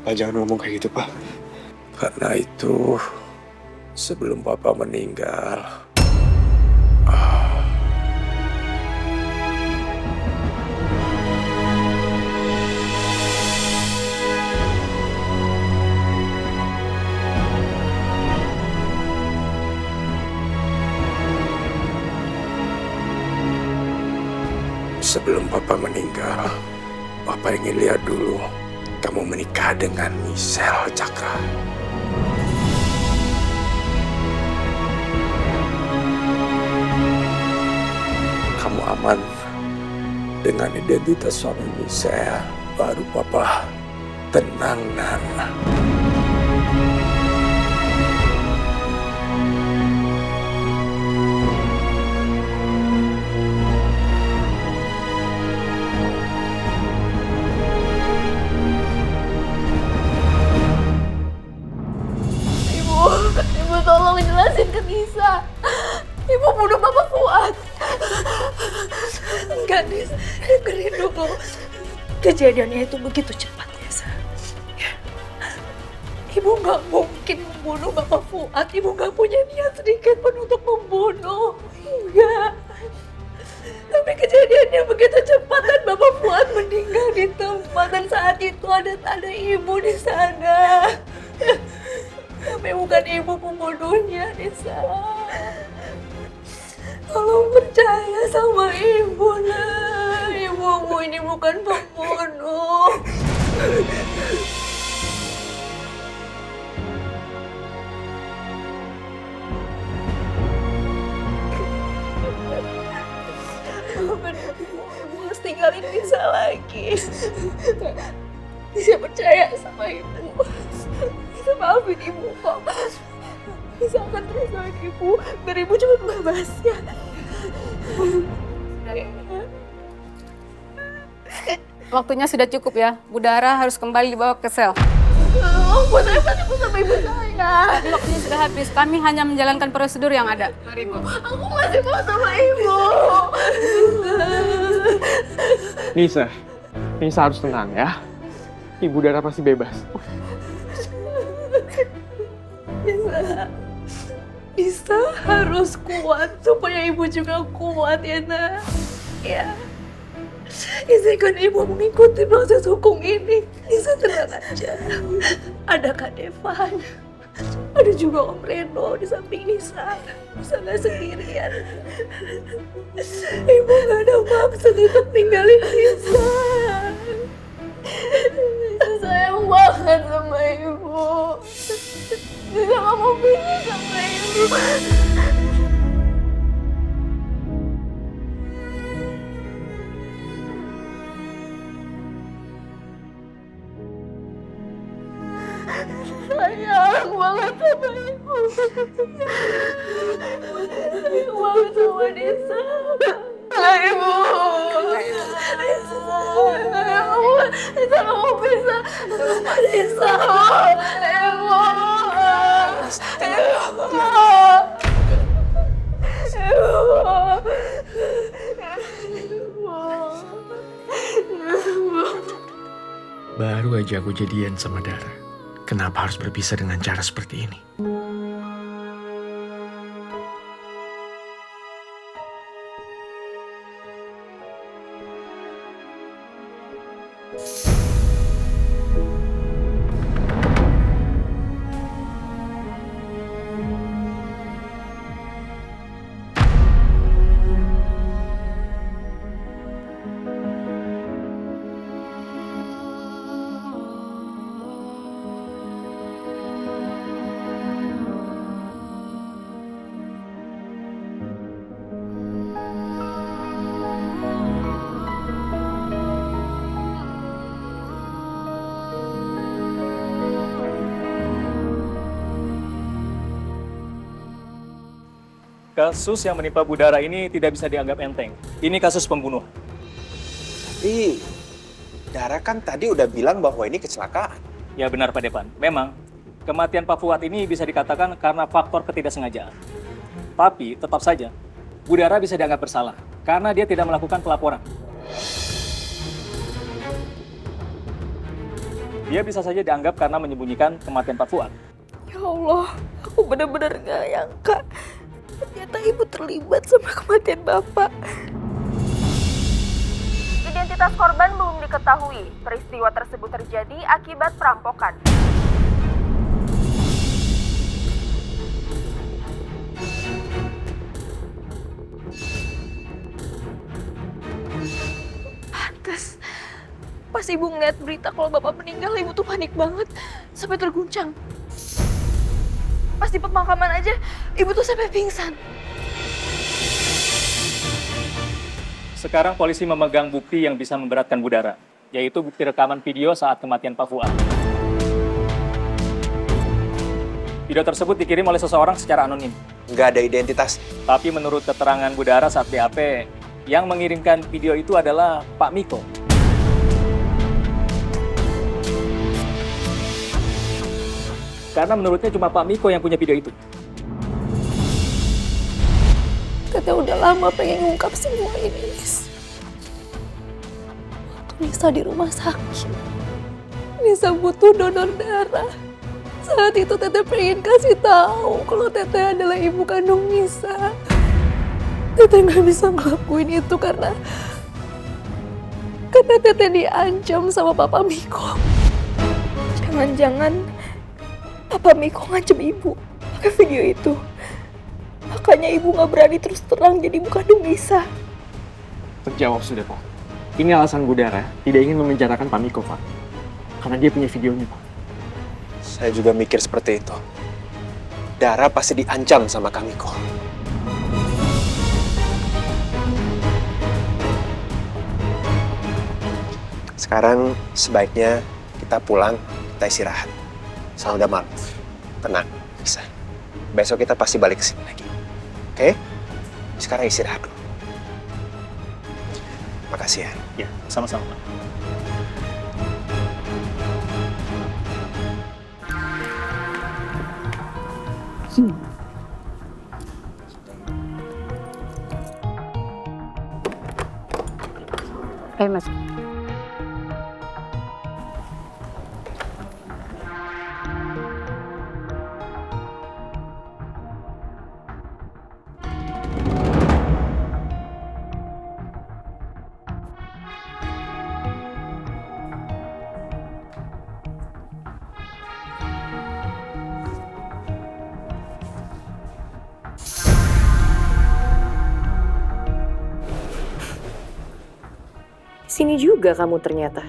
Pak jangan ngomong kayak gitu, Pak. Karena itu, sebelum Papa meninggal, Papa ingin lihat dulu kamu menikah dengan Michelle Cakra. Kamu aman dengan identitas suami Michelle, baru Papa tenang, Nana. Ibu tolong jelasin ke Nisa. Ibu bunuh Bapak Fuad. Enggak, Nis. Dengerin dulu. Kejadiannya itu begitu cepat, Nisa. Ibu nggak mungkin membunuh Bapak Fuad. Ibu nggak punya niat sedikit pun untuk membunuh. Enggak. Tapi kejadiannya begitu cepat dan Bapak Fuad meninggal di tempat, dan saat itu ada ibu di sana. Tapi bukan ibu pembunuhnya, Nisa. Tolong percaya sama ibu, nah. Ibumu ini bukan pembunuh. Ibu harus tinggalin Nisa lagi. Nisa percaya sama ibu. Nisa maafin ibu kok. Nisa akan terus sama ibu biar ibu cepat bebas ya. Waktunya sudah cukup ya. Budara harus kembali dibawa ke sel. Buat apa ibu sama ibu saya? Tadi waktunya sudah habis. Kami hanya menjalankan prosedur yang ada. Mari, Bu. Aku masih mau sama ibu. Nisa harus tenang ya. Ibu Dara pasti bebas. Nisa harus kuat supaya ibu juga kuat ya, nak. Ya. Izinkan ibu mengikuti proses hukum ini. Nisa tenang aja. Ada Kak Devan. Ada juga Om Reno di samping Nisa. Nisa gak sendirian. Ibu gak ada maksud untuk tinggalin Nisa. Nisa sayang banget sama ibu. Nisa gak mau pisah sama ibu. Sayang banget sama ibu. Sayang banget sama Nisa. Ibu. Nisa gak mau pisah sama Nisa. Ibu. Baru aja aku jadian sama Dara. Kenapa harus berpisah dengan cara seperti ini? Kasus yang menimpa Budara ini tidak bisa dianggap enteng. Ini kasus pembunuhan. Tapi Dara kan tadi udah bilang bahwa ini kecelakaan. Ya benar Pak Depan. Memang kematian Pak Fuad ini bisa dikatakan karena faktor ketidaksengajaan. Tapi tetap saja Budara bisa dianggap bersalah karena dia tidak melakukan pelaporan. Dia bisa saja dianggap karena menyembunyikan kematian Pak Fuad. Ya Allah, aku benar-benar gak nyangka. Ternyata ibu terlibat sama kematian bapak. Identitas korban belum diketahui. Peristiwa tersebut terjadi akibat perampokan. Pantes. Pas ibu ngeliat berita kalau bapak meninggal, ibu tuh panik banget. Sampai terguncang. Pas di pemakaman aja, ibu tuh sampai pingsan. Sekarang polisi memegang bukti yang bisa memberatkan Budara, yaitu bukti rekaman video saat kematian Pak Fuad. Video tersebut dikirim oleh seseorang secara anonim. Nggak ada identitas. Tapi menurut keterangan Budara saat BAP, yang mengirimkan video itu adalah Pak Miko. Karena menurutnya cuma Pak Miko yang punya video itu. Teteh udah lama pengen ngungkap semua ini, Nis. Waktu Nisa di rumah sakit, Nisa butuh donor darah. Saat itu Teteh pengen kasih tahu kalau Teteh adalah ibu kandung Nisa. Teteh nggak bisa ngelakuin itu karena Teteh diancam sama Papa Miko. Jangan-jangan Papa Miko ngancam ibu pakai video itu. Makanya ibu nggak berani terus terang jadi ibu kandung Nisa. Terjawab sudah, Pak. Ini alasan Budara tidak ingin memenjarakan Pak Miko, Pak. Karena dia punya videonya, Pak. Saya juga mikir seperti itu. Dara pasti diancam sama Kamiko. Sekarang sebaiknya kita pulang, kita istirahat. Soalnya udah malam. Tenang, bisa. Besok kita pasti balik ke sini lagi. Oke? Sekarang istirahat dulu. Makasih ya. Ya, sama-sama, Pak. Ayo Mas. Sini juga kamu ternyata.